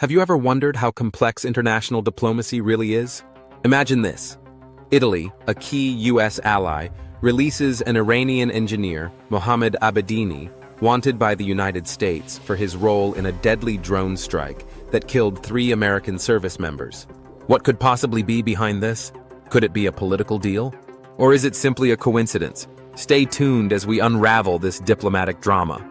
Have you ever wondered how complex international diplomacy really is? Imagine this. Italy, a key U.S. ally, releases an Iranian engineer, Mohammed Abedini, wanted by the United States for his role in a deadly drone strike that killed 3 American service members. What could possibly be behind this? Could it be a political deal? Or is it simply a coincidence? Stay tuned as we unravel this diplomatic drama.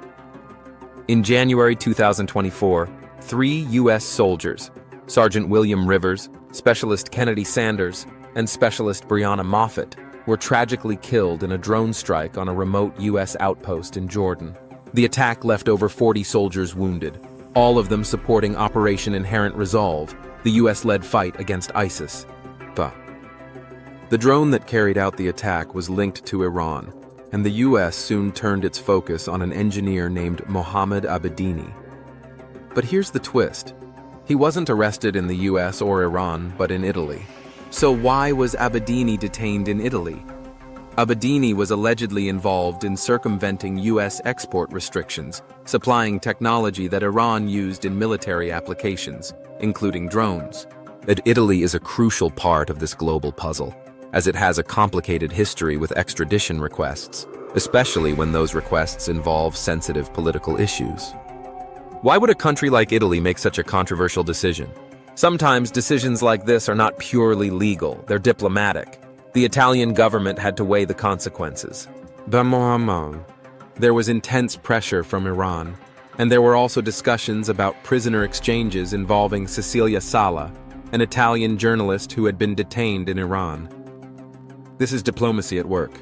In January 2024, 3 U.S. soldiers, Sergeant William Rivers, Specialist Kennedy Sanders, and Specialist Breonna Moffett, were tragically killed in a drone strike on a remote U.S. outpost in Jordan. The attack left over 40 soldiers wounded, all of them supporting Operation Inherent Resolve, the U.S.-led fight against ISIS. The drone that carried out the attack was linked to Iran, and the U.S. soon turned its focus on an engineer named Mohammed Abedini. But here's the twist. He wasn't arrested in the U.S. or Iran, but in Italy. So why was Abedini detained in Italy? Abedini was allegedly involved in circumventing U.S. export restrictions, supplying technology that Iran used in military applications, including drones. Italy is a crucial part of this global puzzle, as it has a complicated history with extradition requests, especially when those requests involve sensitive political issues. Why would a country like Italy make such a controversial decision? Sometimes decisions like this are not purely legal, they're diplomatic. The Italian government had to weigh the consequences. There was intense pressure from Iran, and there were also discussions about prisoner exchanges involving Cecilia Sala, an Italian journalist who had been detained in Iran. This is diplomacy at work.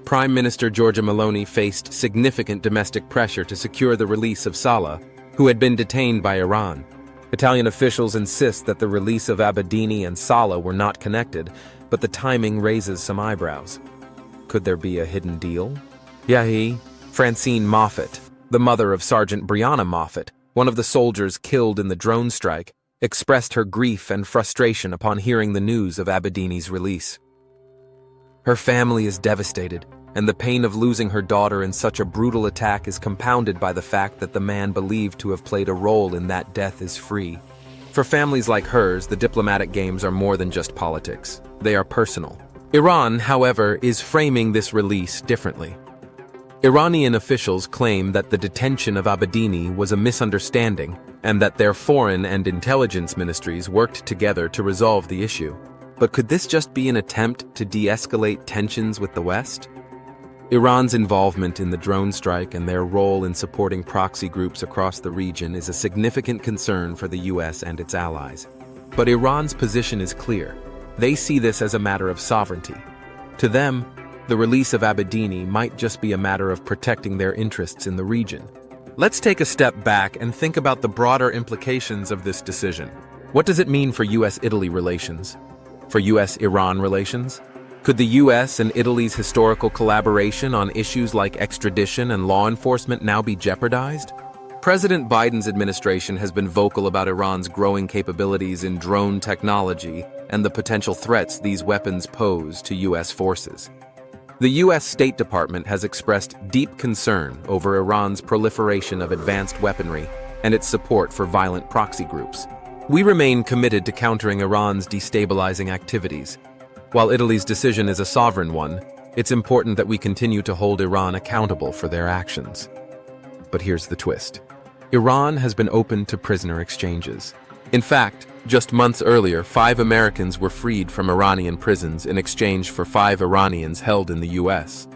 Prime Minister Giorgia Meloni faced significant domestic pressure to secure the release of Sala, who had been detained by Iran. Italian officials insist that the release of Abedini and Sala were not connected, but the timing raises some eyebrows. Could there be a hidden deal? Francine Moffett, the mother of Sergeant Breonna Moffett, one of the soldiers killed in the drone strike, expressed her grief and frustration upon hearing the news of Abedini's release. Her family is devastated, and the pain of losing her daughter in such a brutal attack is compounded by the fact that the man believed to have played a role in that death is free. For families like hers, the diplomatic games are more than just politics. They are personal. Iran, however, is framing this release differently. Iranian officials claim that the detention of Abedini was a misunderstanding and that their foreign and intelligence ministries worked together to resolve the issue. But could this just be an attempt to de-escalate tensions with the West? Iran's involvement in the drone strike and their role in supporting proxy groups across the region is a significant concern for the U.S. and its allies. But Iran's position is clear. They see this as a matter of sovereignty. To them, the release of Abedini might just be a matter of protecting their interests in the region. Let's take a step back and think about the broader implications of this decision. What does it mean for U.S.-Italy relations? For U.S.-Iran relations? Could the U.S. and Italy's historical collaboration on issues like extradition and law enforcement now be jeopardized? President Biden's administration has been vocal about Iran's growing capabilities in drone technology and the potential threats these weapons pose to U.S. forces. The U.S. State Department has expressed deep concern over Iran's proliferation of advanced weaponry and its support for violent proxy groups. We remain committed to countering Iran's destabilizing activities. While Italy's decision is a sovereign one, it's important that we continue to hold Iran accountable for their actions. But here's the twist. Iran has been open to prisoner exchanges. In fact, just months earlier, 5 Americans were freed from Iranian prisons in exchange for 5 Iranians held in the U.S.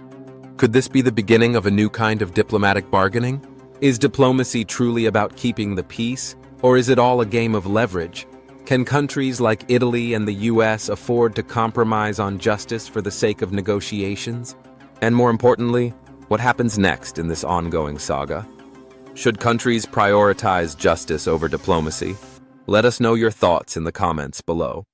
Could this be the beginning of a new kind of diplomatic bargaining? Is diplomacy truly about keeping the peace, or is it all a game of leverage? Can countries like Italy and the U.S. afford to compromise on justice for the sake of negotiations? And more importantly, what happens next in this ongoing saga? Should countries prioritize justice over diplomacy? Let us know your thoughts in the comments below.